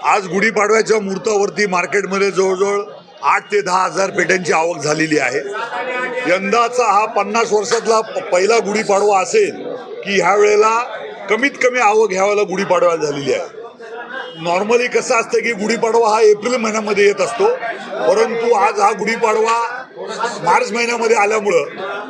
आज गुढीपाडव्याच्या मुहूर्तावरती मार्केटमध्ये जवळजवळ 8 ते 10 हजार पेट्यांची आवक झालेली आहे। यंदाचा हा 50 वर्षातला पहिला गुढीपाडवा असेल की ह्या वेळेला कमीत कमी आवक ह्या वेळेला गुढीपाडव्याला झालेली आहे। नॉर्मली कसं असतं की गुढीपाडवा हा एप्रिल महिन्यामध्ये येत असतो, परंतु आज हा गुढीपाडवा मार्च महिन्यामध्ये आल्यामुळं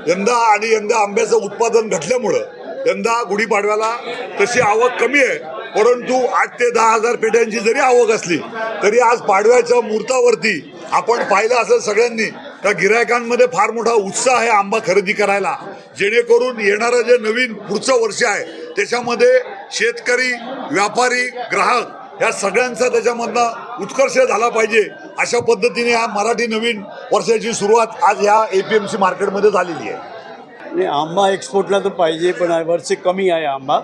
यंदा आंब्याचं उत्पादन घटल्यामुळं यंदा गुढीपाडव्याला तशी आवक कमी आहे। परंतु 8 ते 10 हजार पेट्यांची जरी आवक असली तरी आज पाडव्याच्या मुहूर्तावरती आपण पाहिलं असेल सगळ्यांनी त्या गिरायकांमध्ये फार मोठा उत्साह आहे आंबा खरेदी करायला, जेणेकरून येणारं जे नवीन पुढचं वर्ष आहे त्याच्यामध्ये शेतकरी, व्यापारी, ग्राहक या सगळ्यांचा त्याच्यामधनं उत्कर्ष झाला पाहिजे अशा पद्धतीने हा मराठी नवीन वर्षाची सुरुवात आज ह्या APMC मार्केटमध्ये झालेली आहे। आणि आंबा एक्सपोर्टला तर पाहिजे, पण वर्षी कमी आहे आंबा,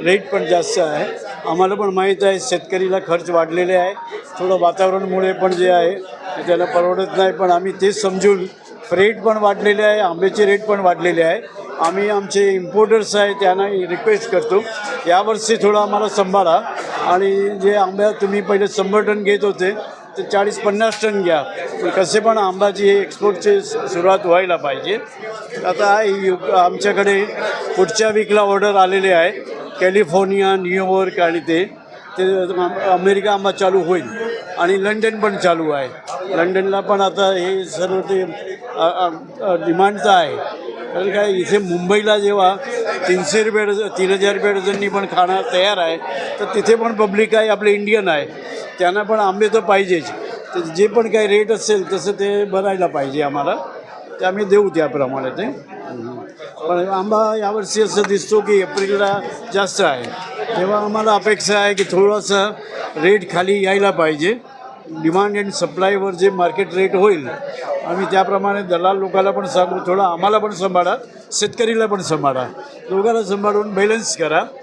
रेट पण जास्त आहे। आम्हाला पण माहीत आहे शेतकरीला खर्च वाढलेले आहे, थोडं वातावरणामुळे पण जे आहे ते त्याला परवडत नाही, पण आम्ही तेच समजून रेट पण वाढलेले आहे, आंब्याचे रेट पण वाढलेले आहे। आम्ही आमचे इम्पोर्टर्स आहे त्यांना रिक्वेस्ट करतो यावर्षी थोडं आम्हाला सांभाळा, आणि जे आंब्या तुम्ही पहिले 100 टन घेत होते ते 40-50 टन घ्या, कसे पण आंब्याची एक्सपोर्टची सुरुवात व्हायला पाहिजे। आता आमच्याकडे पुढच्या वीकला ऑर्डर आलेले आहे, कॅलिफोर्निया, न्यूयॉर्क आणि ते अमेरिका आंबा चालू होईल, आणि लंडन पण चालू आहे। लंडनला पण आता हे सर्व ते डिमांडचं आहे, कारण काय इथे मुंबईला जेव्हा 300 रुपये डझन 3000 रुपये डझननी पण खाणं तयार आहे, तर तिथे पण पब्लिक आहे, आपले इंडियन आहे, त्यांना पण आंबे तर पाहिजेच। तर जे पण काही रेट असेल तसं ते भरायला पाहिजे आम्हाला, ते आम्ही देऊ त्याप्रमाणे ते। पण आंबा यावर्षी असं दिसतो की एप्रिलला जास्त आहे, तेव्हा आम्हाला अपेक्षा आहे की थोडंसं रेट खाली यायला पाहिजे। डिमांड अँड सप्लायवर जे मार्केट रेट होईल आम्ही त्याप्रमाणे दलाल लोकांना पण सांगू, थोडं आम्हाला पण सांभाळा, शेतकरीला पण सांभाळा, दोघांना सांभाळून बॅलन्स करा।